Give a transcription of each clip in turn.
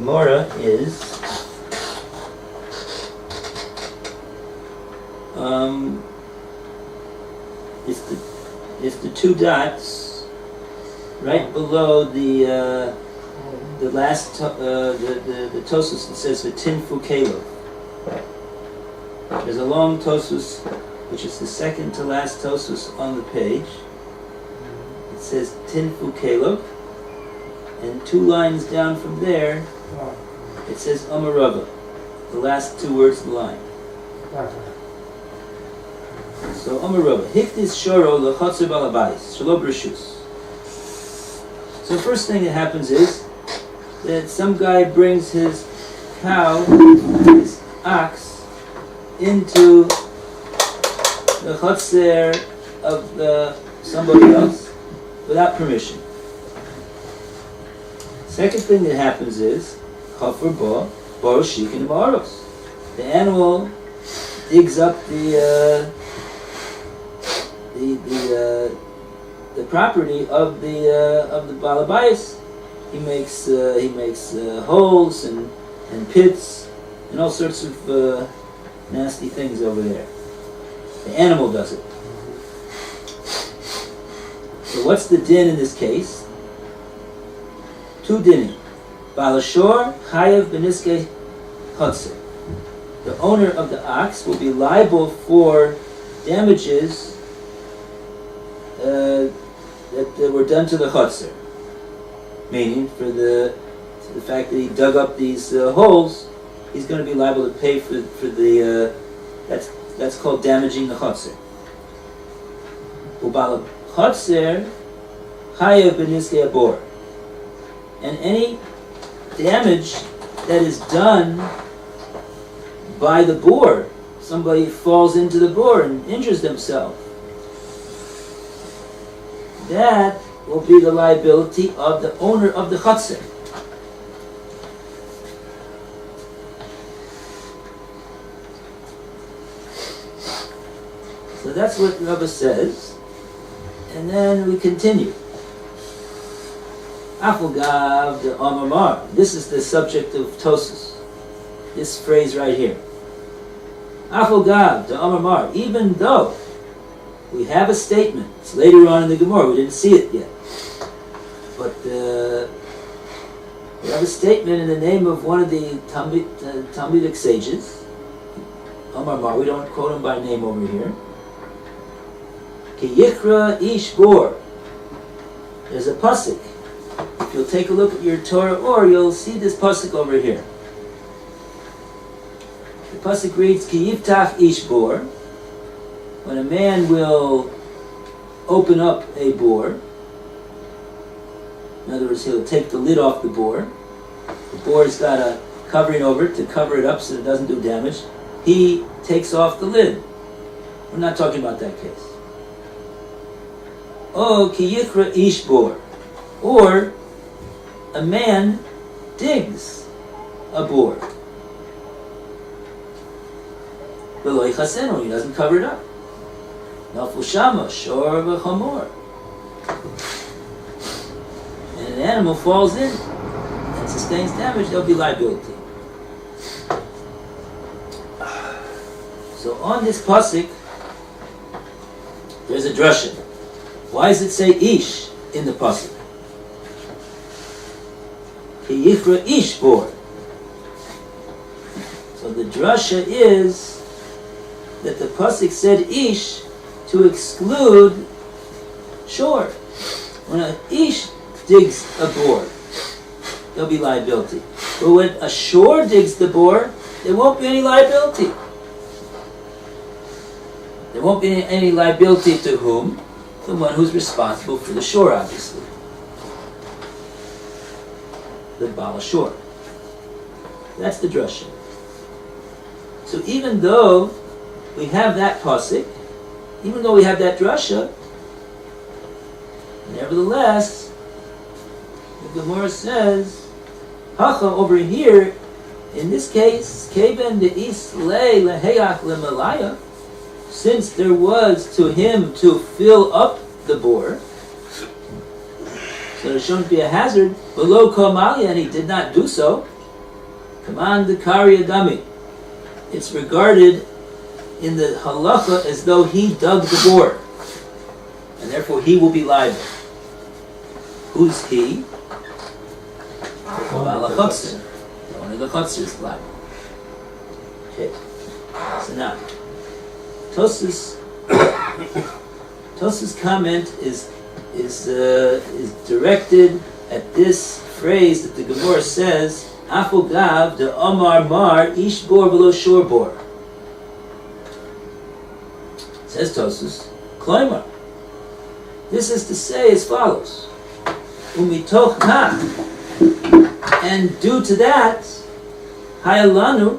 Gemora is it's the two dots right below the last the tosus that says v'tinfu kelo. There's a long tosus which is the second to last tosus on the page. It says tinfu kelo, and 2 lines down from there it says amarava, the last 2 words of the line. So amarava hiktis shoro lechotzer balabais shelo brishus. So the first thing that happens is that some guy brings his cow, his ox, into the chotzer of somebody else without permission. Second thing that happens is chafar bo boroshik and baros. The animal digs up the property of the balabais. He makes holes and pits and all sorts of nasty things over there. The animal does it. So what's the din in this case? 2 dinim. Balashor chayav beniske chotzer. The owner of the ox will be liable for damages that were done to the chotzer. Meaning, for the fact that he dug up these holes, he's going to be liable to pay for the that's called damaging the chotzer. Ubal chotzer chayav beniske abor. And any damage that is done by the boar, somebody falls into the boar and injures themselves, that will be the liability of the owner of the chotzer. So that's what Rabbi says, and then we continue. Afogav de Amamar. This is the subject of Tosus. This phrase right here. Afogav de Amamar. Even though we have a statement, it's later on in the Gemora, we didn't see it yet, but we have a statement in the name of one of the Talmudic sages, Amamar. We don't quote him by name over here. Ki yikra ish bor. There's a pasuk. If you'll take a look at your Torah, or you'll see this pasuk over here. The pasuk reads, Ki yiftach ish bor. When a man will open up a boar, in other words, he'll take the lid off the boar. The boar's got a covering over it to cover it up so it doesn't do damage. He takes off the lid. We're not talking about that case. Oh, ki yikra ish bor. Or a man digs a boar. V'lo yichasenu, he doesn't cover it up. Naful shama, shor v'chamor. And an animal falls in and sustains damage, there'll be liability. So on this pasuk, there's a drasha. Why does it say ish in the pasuk? Ki yichra ish bor. So the drasha is that the pasuk said ish to exclude shor. When an ish digs a boar, there'll be liability. But when a shor digs the boar, there won't be any liability. There won't be any liability to whom? The one who's responsible for the shor, obviously. The Baal Shor. That's the drasha. So even though we have that pasuk, even though we have that drasha, nevertheless, the Gemora says, Hacha over here, in this case, Keben de Islay leheyach lemalaya, since there was to him to fill up the boar, so there shouldn't be a hazard, below Komalia, and he did not do so, Kaman de Kari Adami. It's regarded in the halacha as though he dug the bore, and therefore he will be liable. Who's he? Bala Chotzer. The owner of the Chotzer is liable. Okay. So now, Tos's comment is directed at this phrase that the Gemora says, Afogav de Omar Mar Ish Bor V'lo Shor Bor. Says Tosus, Kloimar. This is to say as follows: Umitoch Kach, and due to that, Hayalanu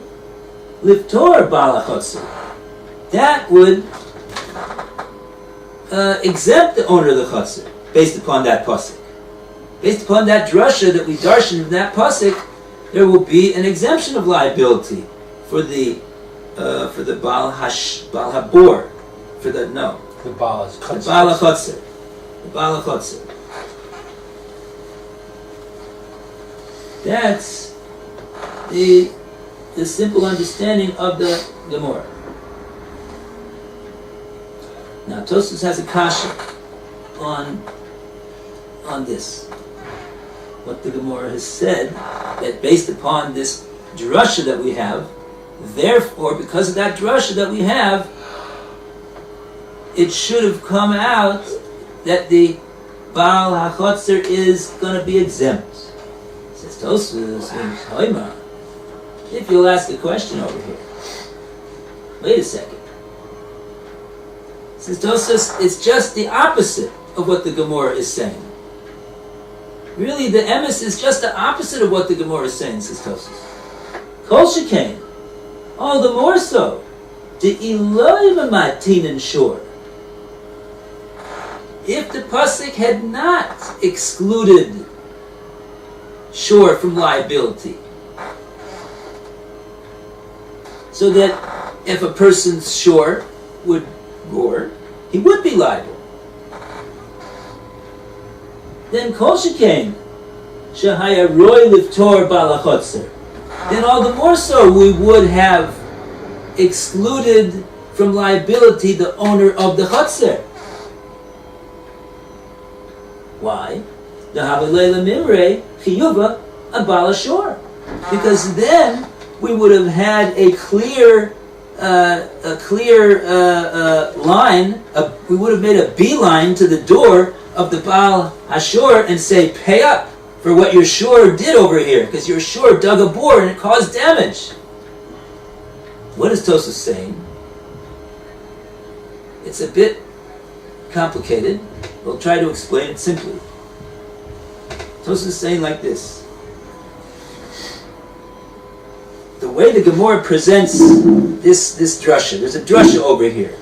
Liftor Bala Chotzer. That would exempt the owner of the Chotzer, based upon that pasuk. Based upon that drasha that we darshan in that pasuk, there will be an exemption of liability for the Baal Habor, for the Baal Chotzer. The Baal Chotzer. That's the simple understanding of the Gemora. Now Tosfos has a kasha on this. What the Gemora has said, that based upon this drasha that we have, therefore, because of that drasha that we have, it should have come out that the Baal HaChotzer is going to be exempt. Says Tosfos, if you'll ask a question over here. Wait a second. Says Tosfos, it's just the opposite of what the Gemora is saying. Really, the emes is just the opposite of what the Gemora is saying, says Tosfos. Kol shekain, all the more so, the Elohim Matin Shor. If the pasuk had not excluded Shor from liability, so that if a person's Shor would bore, he would be liable. Then Kol Shekain Shahaya Roy Liftor Bala Chotzer. Then all the more so we would have excluded from liability the owner of the Chotzer. Why? The Havilela Mimre Chiyuva Abala Shor. Because then we would have had a clear line. We would have made a beeline to the door of the Baal Hashor and say, pay up for what your shor did over here, because your shor dug a bore and it caused damage. What is Tosfos saying? It's a bit complicated. We'll try to explain it simply. Tosfos is saying like this. The way the Gemora presents this drasha, there's a drasha over here.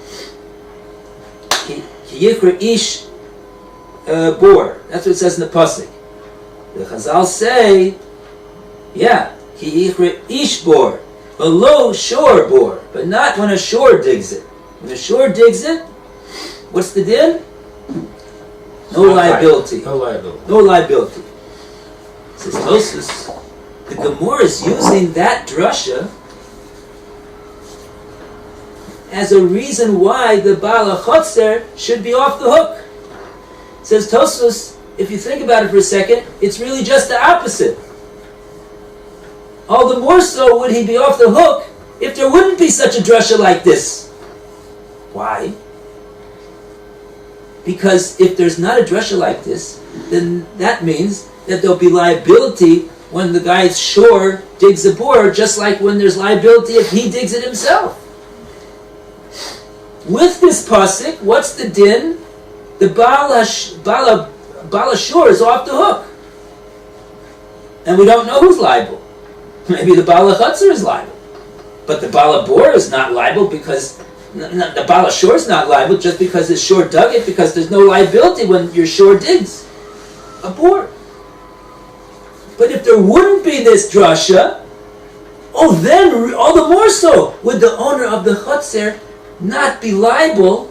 Ki yikra ish bor. That's what it says in the pasuk. The Chazal say, ki yikra ish bor, below shor bor, but not when a shor digs it. When a shor digs it, what's the din? No liability. No liability. Says Tosfos, the Gemora is using that drasha as a reason why the Baal HaChotzer should be off the hook. Says Tosfos, if you think about it for a second, it's really just the opposite. All the more so would he be off the hook if there wouldn't be such a drasha like this. Why? Because if there's not a drasha like this, then that means that there'll be liability when the guy's shor digs a bore, just like when there's liability if he digs it himself. With this pasuk, what's the din? The Baal HaShor is off the hook. And we don't know who's liable. Maybe the Baal HaChotzer is liable. But the Baal HaBor is not liable because the Baal HaShor is not liable just because his shor dug it, because there's no liability when your shor digs a bore. But if there wouldn't be this drasha, then all the more so would the owner of the Chotzer not be liable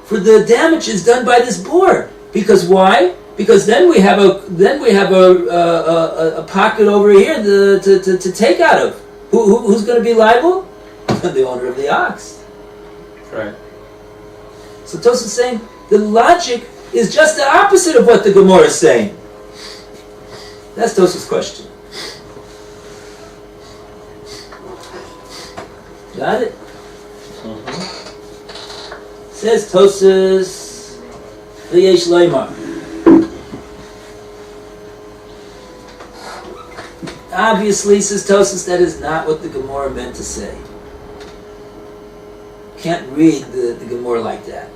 for the damages done by this bore. Because why? Because then we have a pocket over here to take out of. Who's going to be liable? The owner of the ox. Right. So Tosfos is saying the logic is just the opposite of what the Gemora is saying. That's Tosfos' question. Got it? Says Tosfos, Yerushalyim. Obviously, says Tosfos, that is not what the Gemora meant to say. Can't read the Gemora like that.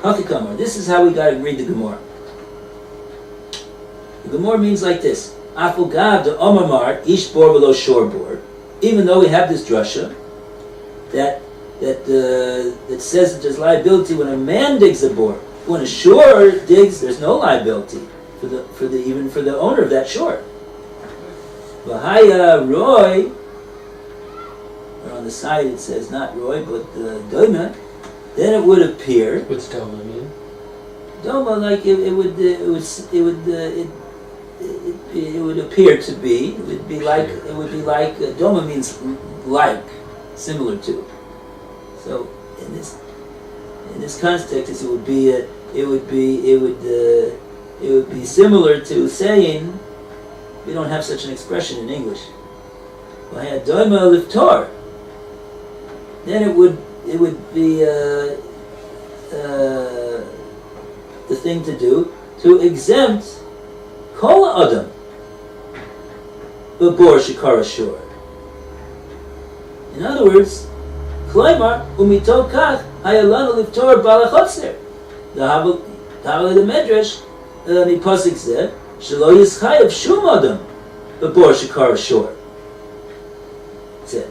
Kamma. This is how we got to read the Gemora. The Gemora means like this: Afogav de Omamar ish bor below shore bor. Even though we have this drasha that says that there's liability when a man digs a bor. When a shore digs, there's no liability for the owner of that shore. V'haya roy. On the side it says not roy but doima. Then it would appear. What's doma mean? Doma, like it would appear to be. It would be like doma means like, similar to. So in this context, it would be similar to saying, we don't have such an expression in English. Doma liftor. Then it would be the thing to do to exempt kol adam b'bor shekara shor. In other words, kloimar umito kach hayalanu liftor balachotzer. The medrash mipasik zeh shelo yischayev shum adam b'bor shekara shor. That's it.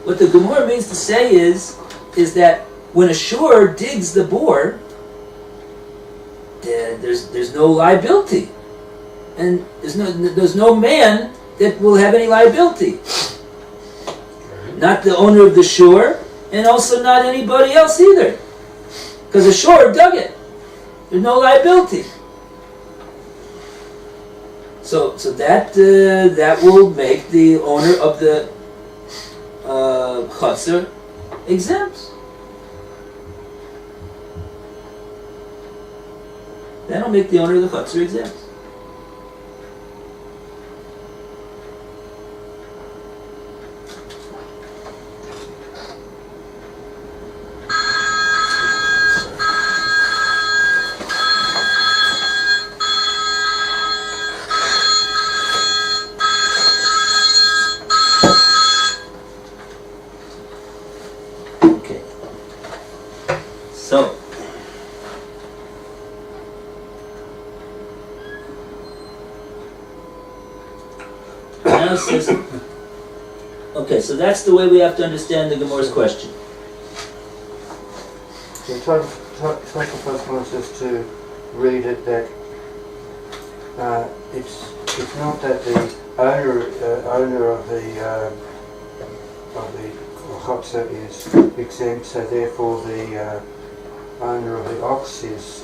What the Gemora means to say is that when a shore digs the bore, there's no liability, and there's no man that will have any liability. Not the owner of the shore, and also not anybody else either, because the shore dug it. There's no liability. So that will make the owner of the Chatzar exempt. That'll make the owner of the Chatzar exempt. So, now it says, okay, so that's the way we have to understand the Gemora's question. So Tosfos wants us to read it that it's not that the owner of the Chatzar is exempt, so therefore the owner of the ox is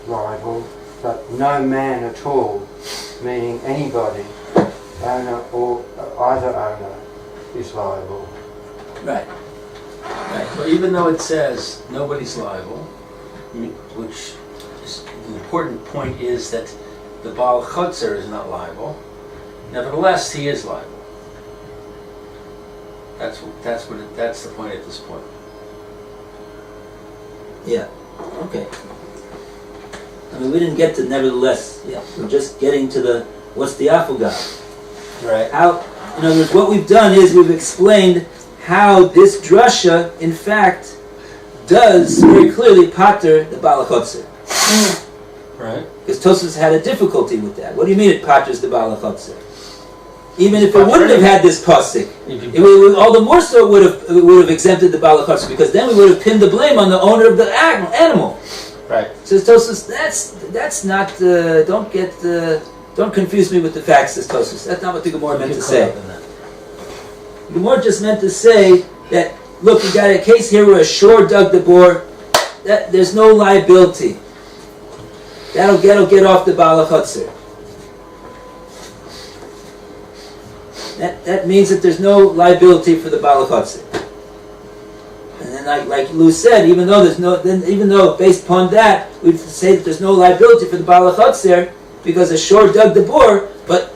liable, but no man at all, meaning anybody, owner or either owner, is liable. Right. Well, even though it says nobody's liable, which is the important point is that the Baal Chatzar is not liable, nevertheless he is liable. That's the point at this point. Yeah. Okay. I mean, we didn't get to nevertheless. Yeah. We're just getting to what's the afogav. Right. In other words, what we've done is we've explained how this drasha, in fact, does very clearly pater the Baal Chatzar. Right. Because Tosfos had a difficulty with that. What do you mean it paters the Baal Chatzar? Even if it wouldn't have had this pasuk, all the more so it would have exempted the Baal Chatzar, because then we would have pinned the blame on the owner of the animal. Right. Says Tosfos, that's not. Don't confuse me with the facts, says Tosfos. That's not what the Gemora meant to say. The Gemora just meant to say that, look, we got a case here where a shore dug the bore, there's no liability. That'll get off the Baal HaChotzer. That means that there's no liability for the Baal HaChotzer. And then, like Lou said, even though based upon that we'd say that there's no liability for the Baal HaChotzer because a shore dug the bore, but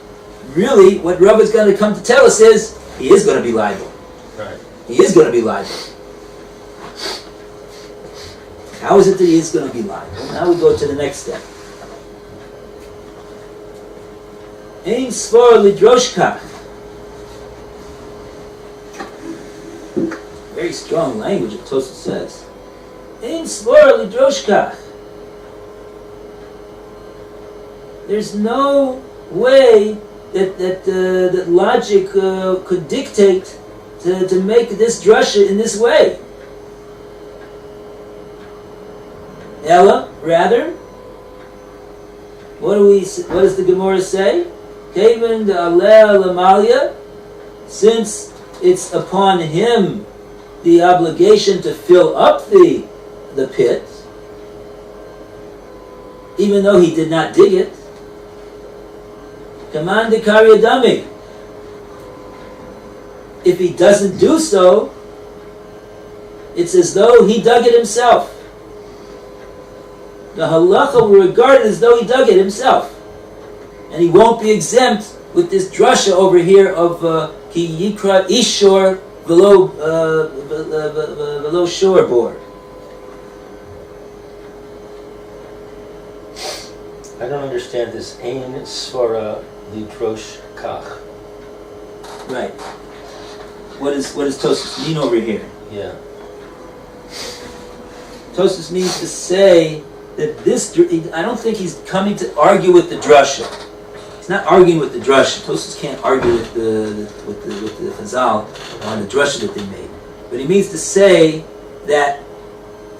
really what Rav is going to come to tell us is he is going to be liable. Right. He is going to be liable. How is it that he is going to be liable? Now we go to the next step. Ein svar lidroshka. Very strong language, that Tosfos says. Ein svar lidroshka. There's no way that logic could dictate to make this drasha in this way. Ella, rather, what does the Gemora say? Kaven de aleh lamalia, since it's upon him the obligation to fill up the pit, even though he did not dig it. Kaman de karyadami. If he doesn't do so, it's as though he dug it himself. The halacha will regard it as though he dug it himself. And he won't be exempt with this drasha over here of ki yikra ishor below shore board. I don't understand this ein svara lidrosh kach. Right. What does Tosfos mean over here? Yeah. Tosfos means to say that this, I don't think he's coming to argue with the drasha. He's not arguing with the drasha. Tosfos can't argue with the Chazal on the drasha that they made. But he means to say that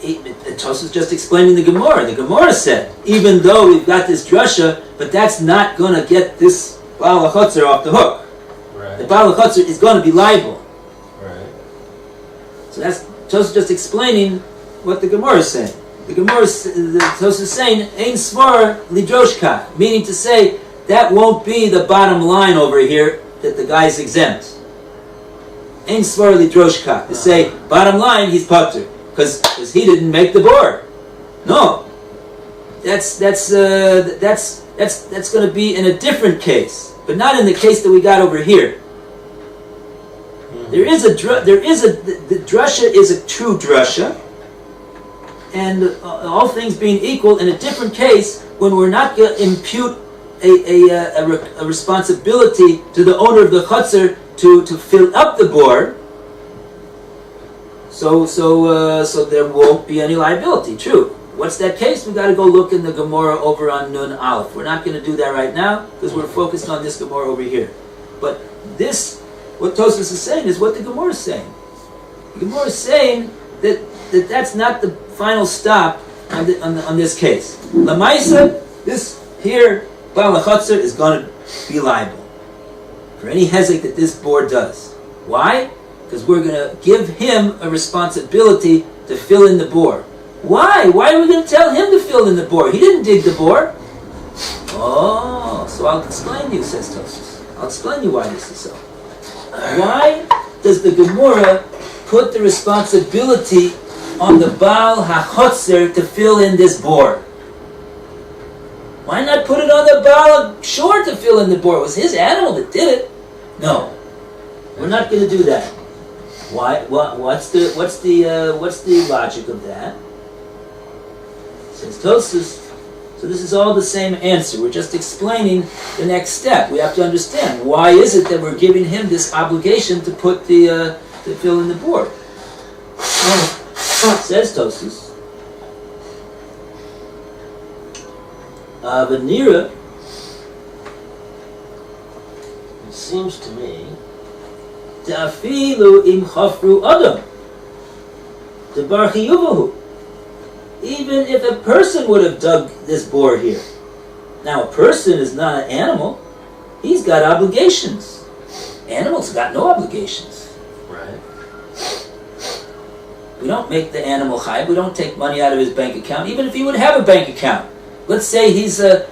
Tosfos is just explaining the Gemora. The Gemora said, even though we've got this drasha, but that's not going to get this Baal HaChotzer off the hook. Right. The Baal HaChotzer is going to be liable. Right. So that's Tosfos just explaining what the Gemora is saying. The Gemora, the Tosfos is saying, Ein svar lidroshka, meaning to say that won't be the bottom line over here that the guy's exempt. Ein svar lidroshka, to say bottom line he's patur because he didn't make the bore. No, that's going to be in a different case, but not in the case that we got over here. The drasha is a true drasha. And all things being equal, in a different case, when we're not going to impute a responsibility to the owner of the chutzner to fill up the bore, so there won't be any liability. True. What's that case? We've got to go look in the Gemora over on Nun Aleph. We're not going to do that right now because we're focused on this Gemora over here. But this, what Tosfos is saying, is what the Gemora is saying. The Gemora is saying that's not the final stop on this case. Lamaisa, this here, Baal HaChotzer is going to be liable for any hezek that this board does. Why? Because we're going to give him a responsibility to fill in the bore. Why? Why are we going to tell him to fill in the bore? He didn't dig the bore. Oh, so I'll explain to you, says Tosfos. I'll explain to you why this is so. Why does the Gemora put the responsibility on the Baal HaChotzer to fill in this bore? Why not put it on the Baal Shore to fill in the bore? It was his animal that did it. No, we're not going to do that. Why? What's the logic of that? Says Tosfos. So this is all the same answer. We're just explaining the next step. We have to understand why is it that we're giving him this obligation to put to fill in the bore. Says Tosfos, Venira, it seems to me, Ta'afilu im chafru adam, Debar chiyuvahu. Even if a person would have dug this bore here. Now a person is not an animal. He's got obligations. Animals got no obligations. right? We don't make the animal chayav. We don't take money out of his bank account, even if he would have a bank account. Let's say he's the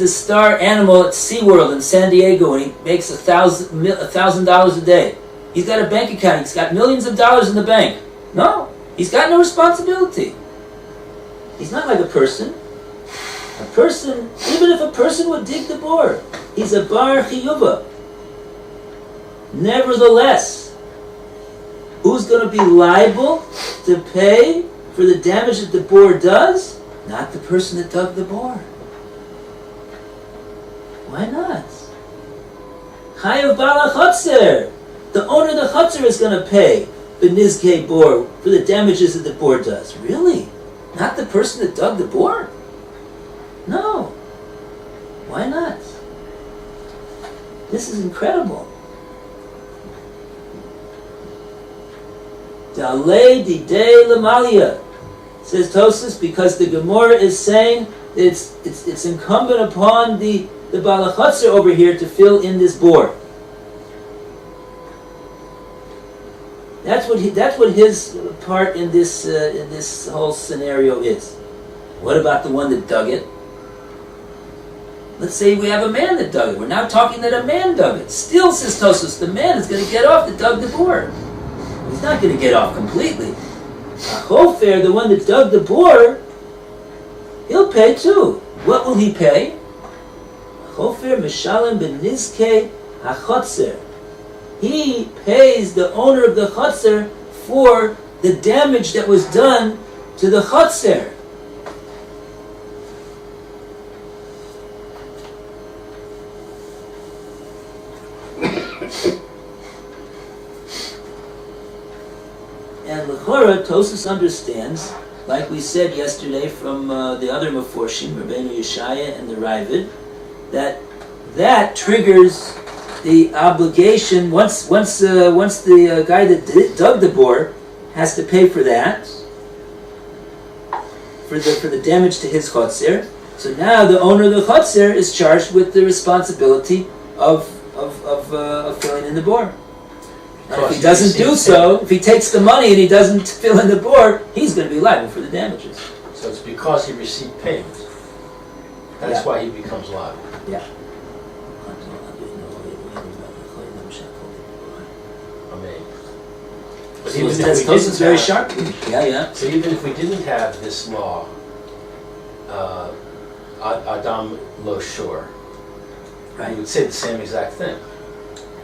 star animal at SeaWorld in San Diego, and he makes $1,000 a day. He's got a bank account. He's got millions of dollars in the bank. No, he's got no responsibility. He's not like a person. A person, even if a person would dig the bore, he's a bar chiyuva. Nevertheless, who's going to be liable to pay for the damage that the bore does? Not the person that dug the bore. Why not? Chayav bala chotzer. The owner of the chotzer is going to pay the nizkei bore for the damages that the bore does. Really? Not the person that dug the bore? No. Why not? This is incredible. Dalei didei lamalia, says Tosfos, because the Gemora is saying that it's incumbent upon the balachotzer over here to fill in this bore. That's what his part in this whole scenario is. What about the one that dug it? Let's say we have a man that dug it. We're now talking that a man dug it. Still, says Tosfos, the man is going to get off that dug the bore. He's not going to get off completely. HaKodesh, the one that dug the bore, he'll pay too. What will he pay? HaKodesh mishalem benizkei hachotzer. He pays the owner of the chotzer for the damage that was done to the chotzer. And l'chora, Tosfos understands, like we said yesterday from the other Meforshim, Rabbeinu Yeshaya and the Ravid, that triggers the obligation. Once the guy that dug the bore has to pay for that, for the damage to his chotzer. So now the owner of the chotzer is charged with the responsibility of filling in the bore. And if he doesn't do so, if he takes the money and he doesn't fill in the bore, he's going to be liable for the damages. So it's because he received payment. That's why he becomes liable. Yeah. Amen. But So even that's if we didn't very have- sharp. Yeah. So even if we didn't have this law, Adam lo shor, we Right. would say the same exact thing.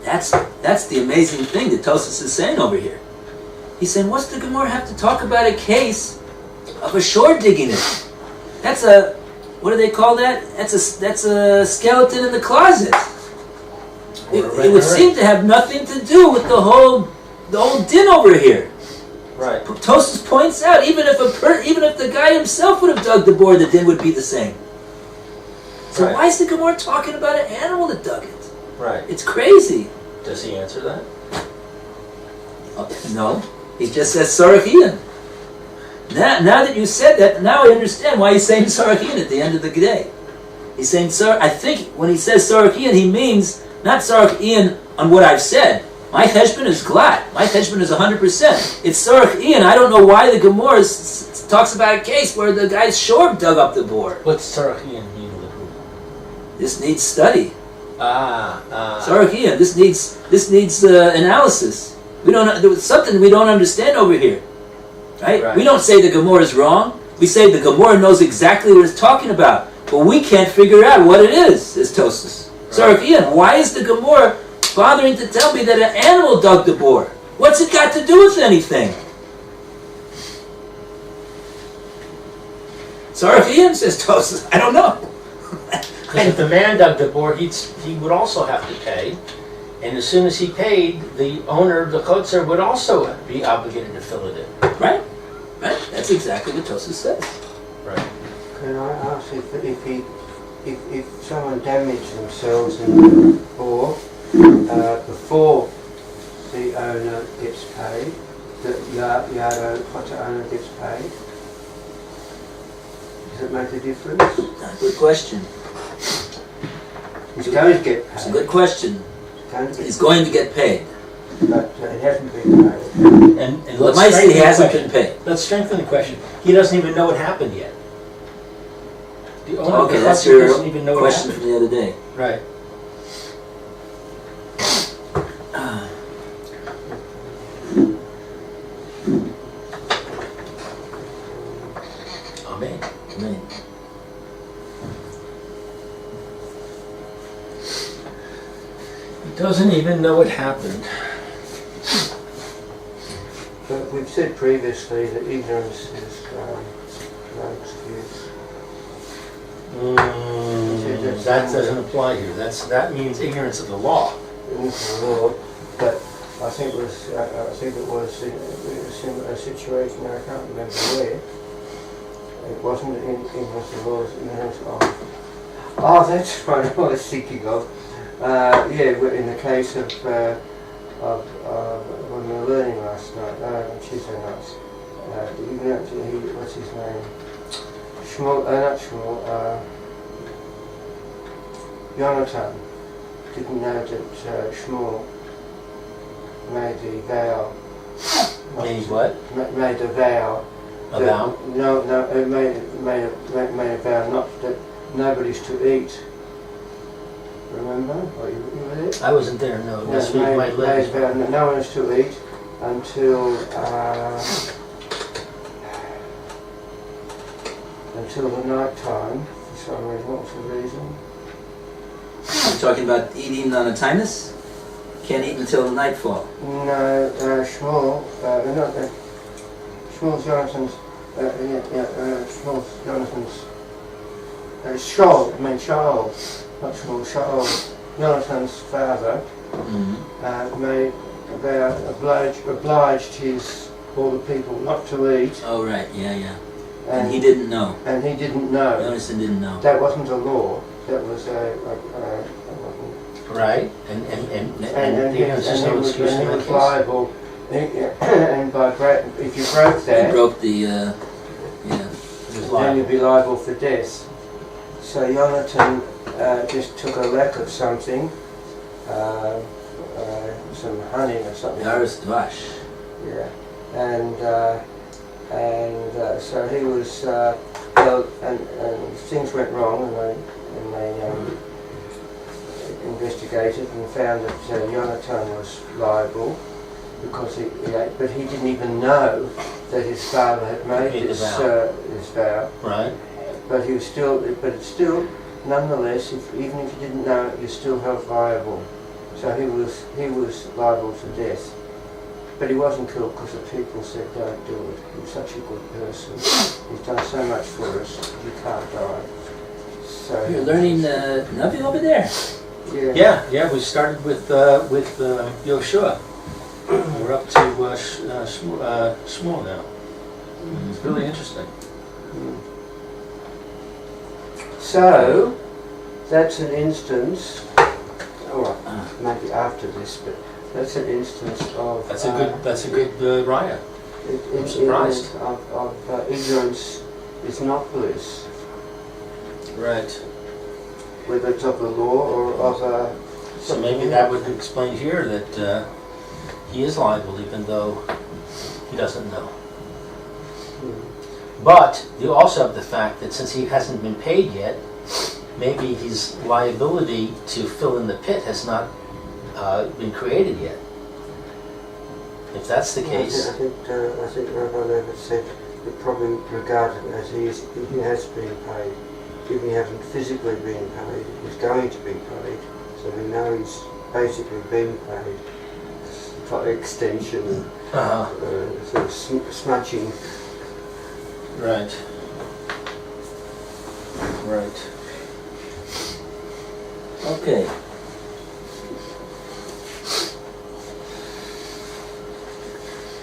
That's the amazing thing that Tosfos is saying over here. He's saying, what's the Gemora have to talk about a case of a shore digging it? That's what do they call that? That's a skeleton in the closet. It would seem to have nothing to do with the whole din over here. Right. Tosfos points out, even if the guy himself would have dug the bore, the din would be the same. So Right. why is the Gemora talking about an animal that dug it? Right. It's crazy. Does he answer that? No, he just says Sarachian. Now that you said that, now I understand why he's saying Sarachian at the end of the day. He's saying I think when he says Sarachian, he means not Sarachian on what I've said. My cheshbon is glad. My cheshbon is 100%. It's Sarachian. I don't know why the Gemora talks about a case where the guy's shore dug up the bore. What's Sarachian mean? This needs study. Sarachian. Sarachian. This needs analysis. There was something we don't understand over here. Right? We don't say the Gemora is wrong. We say the Gemora knows exactly what it's talking about, but we can't figure out what it is, says Tosfos. Right. Sarachian, why is the Gemora bothering to tell me that an animal dug the bore? What's it got to do with anything? Sarachian, says Tosfos. I don't know. Because if the man dug the bore, he would also have to pay. And as soon as he paid, the owner of the chotzer would also be obligated to fill it in. Right? That's exactly what Tosfos says. Right. Can I ask if someone damaged themselves in the bore before the owner gets paid, the chotzer owner gets paid? Does it make a difference? Good question. He's going to get paid. It's a good question. He's going to get paid. but it hasn't been paid. And Well, let's it might say he strengthen the hasn't question. been paid. Let's strengthen the question. He doesn't even know what happened yet. The owner of Okay, the that's chutzner your doesn't even know what question happened. from the other day. Right. Amen. Amen. He doesn't even know what happened. But we've said previously that ignorance is no excuse. That doesn't apply here. That means ignorance of the law. Ignorance of the law, but I think it was in a situation, I can't remember where. It wasn't ignorance of the law, it was ignorance of... Oh, that's what I was thinking of. In the case of when we were learning last night, Tuesday nights, what's his name? Not Shmuel, Jonathan didn't know that Shmuel made the vow. Made what? Made a vow. A vow? No, it made a vow not that nobody's to eat. Remember? Or you were there? I wasn't there, no. This week my Made leg. a vow that no one is to eat until the night time. For some reason, what was the reason? You're talking about eating on a timus? Can't eat until nightfall. No, Shmuel, Shmuel Jonathan's, Shaul, not Shmuel, Shaul, Jonathan's father, made obliged all the people not to eat. Oh, right, yeah. And he didn't know. And he didn't know. Jonathan didn't know. That wasn't a law. That was Right, and he was liable. And if you broke that, He broke the, then you'd be liable for death. So Jonathan just took a lac of something, some honey or something. Yaris Dvash. Yeah, and so he was held, and things went wrong, and they investigated and found that Jonathan was liable because he ate, but he didn't even know that his father had made this vow. Right. But it's still, nonetheless, even if you didn't know it, you're still held liable. So he was liable to death. But he wasn't killed because the people said, don't do it. He's such a good person. He's done so much for us, you can't die. So You're learning Navi over there. Yeah. We started with Yoshua. We're up to Shmuel now. It's really interesting. So that's an instance. Maybe after this, but that's an instance of. That's a good raya. I'm surprised. Of ignorance is not bliss. Right. Whether it's of the law or of So maybe that would explain here that he is liable even though he doesn't know. But you also have the fact that since he hasn't been paid yet, maybe his liability to fill in the pit has not been created yet. If that's the case, I think Rabbi Levitt said that probably regarded as he has been paid. If he hasn't physically been paid, he's going to be paid. So we know he's basically been paid. For extension and sort of smudging. Right. Okay.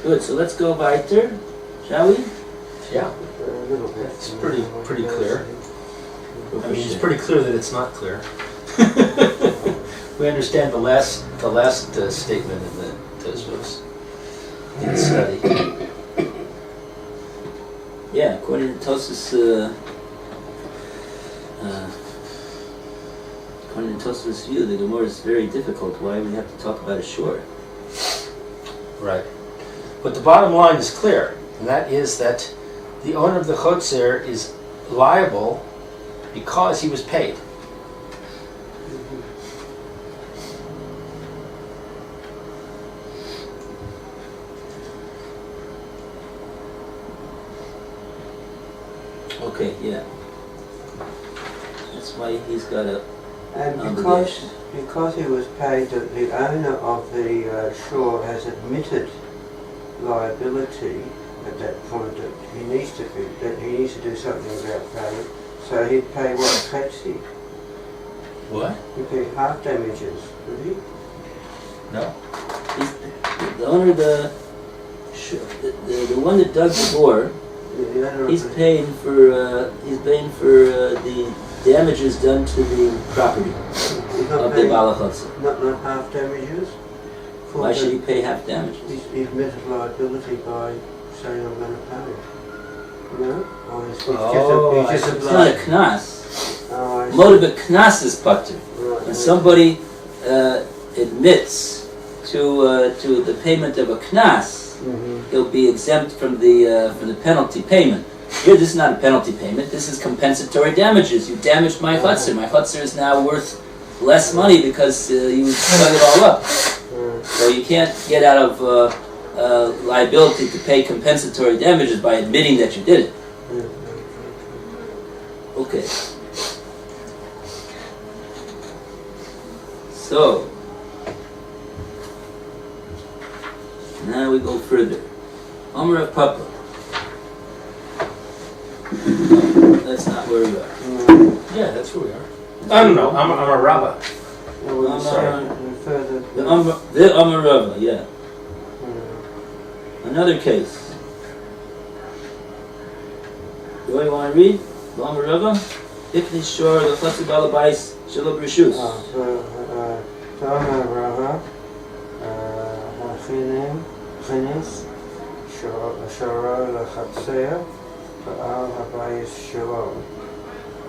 Good, so let's go weiter, shall we? Yeah. A little bit. It's pretty clear. I mean, it's pretty clear that it's not clear. We understand the last statement in the Tosfos in the study. Yeah, according to Tosfos, view, the Gemora is very difficult. Why we have to talk about it short? Right. But the bottom line is clear, and that is that the owner of the chotzer is liable because he was paid. Okay, yeah. That's why he's got a And obligation. because he was paid, that the owner of the shore has admitted liability at that point, that he needs to do something about paying. So he'd pay what, taxi? What? He'd pay half damages, would he? No. He's the owner of the one that dug the bore. The owner He's of the, paying for the damages done to the property he's not of the paying, balachotzer. not half damages? Why should he pay half damages? He's admitted liability by saying I'm going to pay. No? Or he's just It's not a knas. Oh, I see. Motive knas is patur. Right, When somebody admits to the payment of a knas, Mhm. he'll be exempt from the penalty payment. Here, this is not a penalty payment. This is compensatory damages. You damaged my chutzner. My chutzner is now worth less money because you dug it all up. So you can't get out of liability to pay compensatory damages by admitting that you did it. Okay. So now we go further. Omer of Papa. No, that's not where we are. Yeah, that's where we are. I don't know. I'm a rabbi. Sorry. The Omer Rava, yeah. Another case. Do you want to read? The Omer Rava? Ikni shor l'chatzi balabais shelo b'rishus. Tsama Rava, Chinis, Shoro l'chatzea, Ba'al habayis shalom,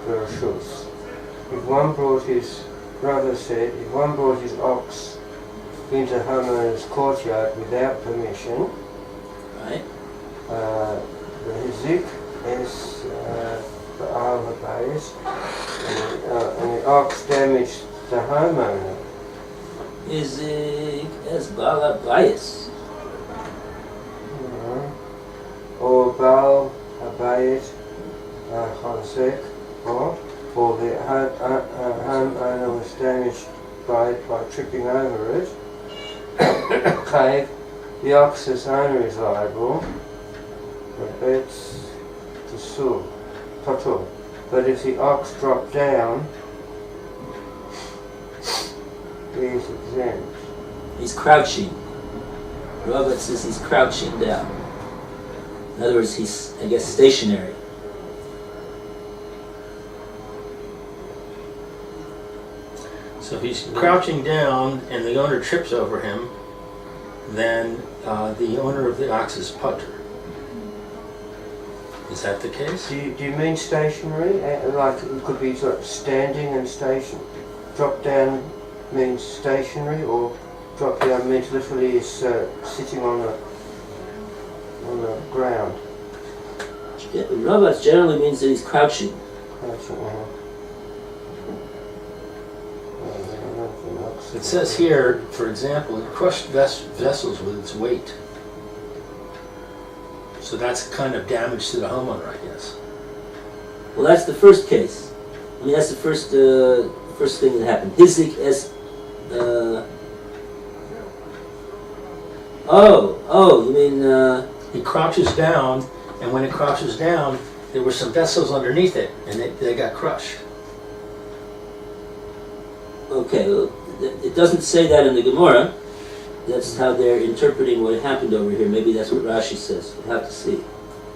Yerushalyim. If one brought his, Rava said, if one brought his ox into homeowner's courtyard without permission, Right? the hizik is Ba'al habayis, and the ox damaged the homeowner. Is as balabais. Or Baal Habayit Chosek, or the homeowner was damaged by it by tripping over it. Chayv, the ox's owner is liable, but it's the sul, patur. But if the ox dropped down, he is exempt. He's crouching. Rava says he's crouching down. In other words, he's, I guess, stationary. So if he's crouching down and the owner trips over him, then the owner of the ox is putter. Is that the case? Do you mean stationary? Like it could be sort of standing and station. Drop down means stationary, or drop down means literally is sitting on the ground. Rava generally means that he's crouching. It says here, for example, it crushed vessels with its weight. So that's kind of damage to the homeowner, I guess. Well, that's the first case. I mean, that's the first thing that happened. Hizik es. You mean? He crouches down, and when it crouches down, there were some vessels underneath it, and they got crushed. Okay, well, it doesn't say that in the Gemora. That's how they're interpreting what happened over here. Maybe that's what Rashi says. We'll have to see.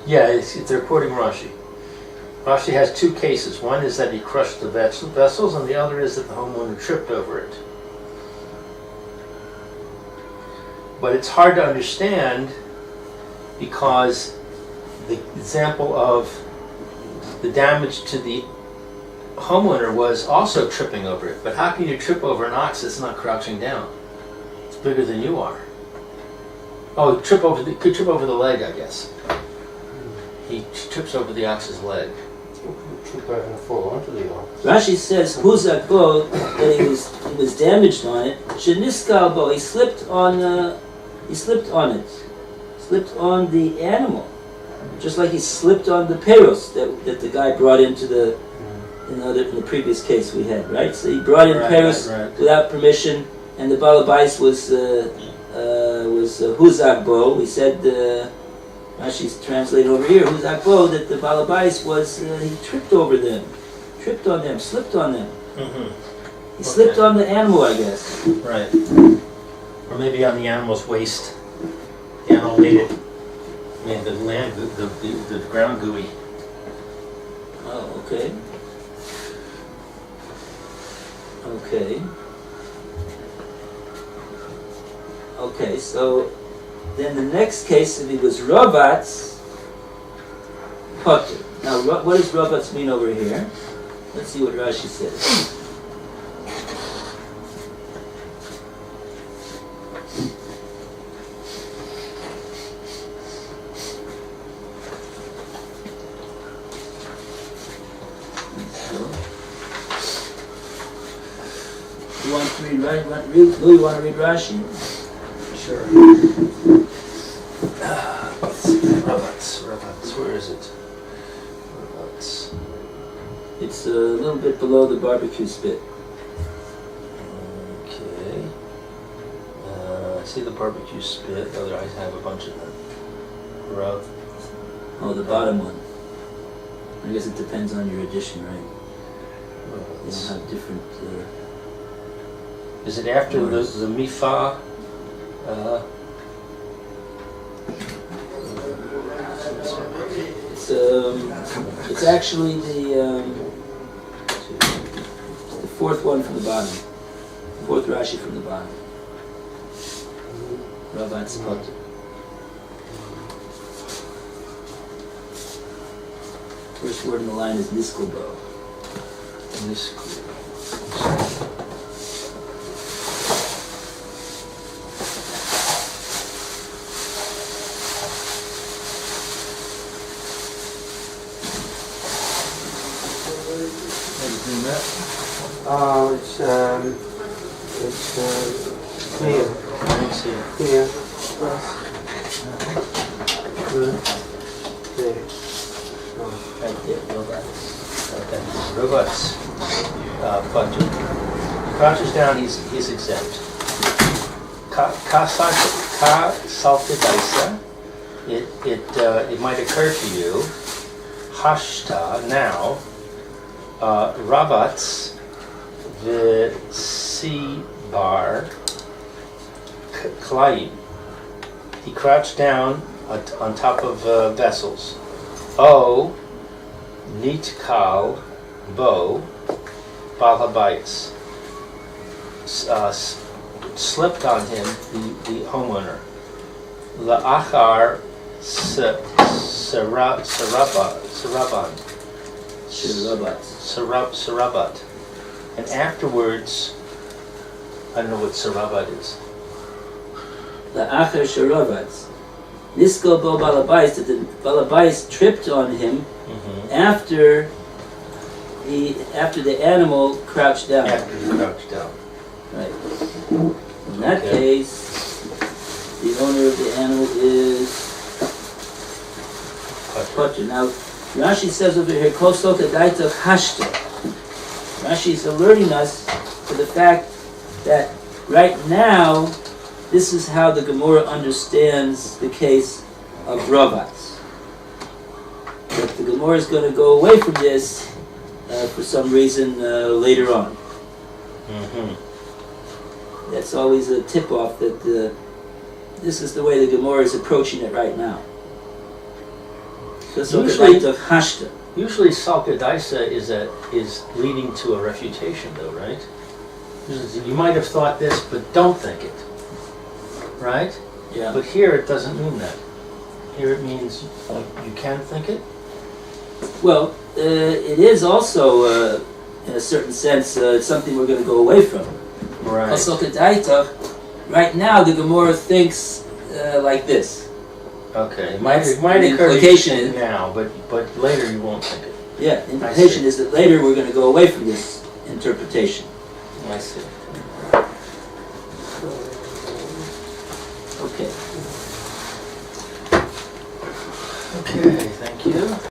Yeah, they're quoting Rashi. Rashi has two cases. One is that he crushed the vessels, and the other is that the homeowner tripped over it. But it's hard to understand because the example of the damage to the homeowner was also tripping over it. But how can you trip over an ox that's not crouching down? It's bigger than you are. Oh, could trip over the leg, I guess. He trips over the ox's leg. Trip over and fall onto the ox. Rashi says huzak bo, that he was damaged on it. Sheniskal bo, he slipped on it, slipped on the animal, just like he slipped on the peros that the guy brought into the in the previous case we had, right? So he brought in peros without permission, and the balabais was huzak bo. We said. Rashi's translated over here, huzak bo, that the balabais was, he tripped over them, tripped on them, slipped on them. Mm-hmm. He slipped on the animal, I guess. Right. Or maybe on the animal's waist. The animal made the land, the ground gooey. Oh, okay. Okay, so then the next case, if he was Ravatz, Potter. Now, what does Ravatz mean over here? Let's see what Rashi says. You want to read Lou, you want to read Rashi? Sure. Ravatz, where is it? Ravatz. It's a little bit below the barbecue spit. Okay. I see the barbecue spit. Oh, I have a bunch of them. Oh, the bottom one. I guess it depends on your edition, right? You'll have different... Is it after the mifa? It's actually the fourth one from the bottom. Fourth Rashi from the bottom. Ravatz Potter. First word in the line is Niskelbo. Oh, it's clear. I don't see it. Clear. There. Right there, Ravatz. Okay. Robots. Potter. He crouches down. He's exempt. Ka saltidaisa. It might occur to you. Hashta now. Ravatz v'sibar klayim. He crouched down on top of vessels. O nitkal bo bal habayis. Slipped on him, the homeowner. La'achar sarabat. And afterwards, I don't know what sarabat is. La'achar sharavatz. Nisko bo balabais, that the balabais tripped on him after the animal crouched down. After he crouched down. Right. In that case, the owner of the animal is Potter. Now, Rashi says over here, Kosoka daita hashta. Rashi is alerting us to the fact that right now, this is how the Gemora understands the case of Ravatz. But the Gemora is going to go away from this for some reason later on. That's always a tip-off that this is the way the Gemora is approaching it right now. Usually Salkadaisa is leading to a refutation though, right? You might have thought this, but don't think it. Right? Yeah. But here it doesn't mean that. Here it means you can think it? Well, it is also, in a certain sense, something we're going to go away from. Right. Right now, the Gemora thinks like this. Okay, it That's might the occur to implication you is- now, but later you won't think it. Yeah, the implication is that later we're going to go away from this interpretation. I see. Okay. Okay, thank you.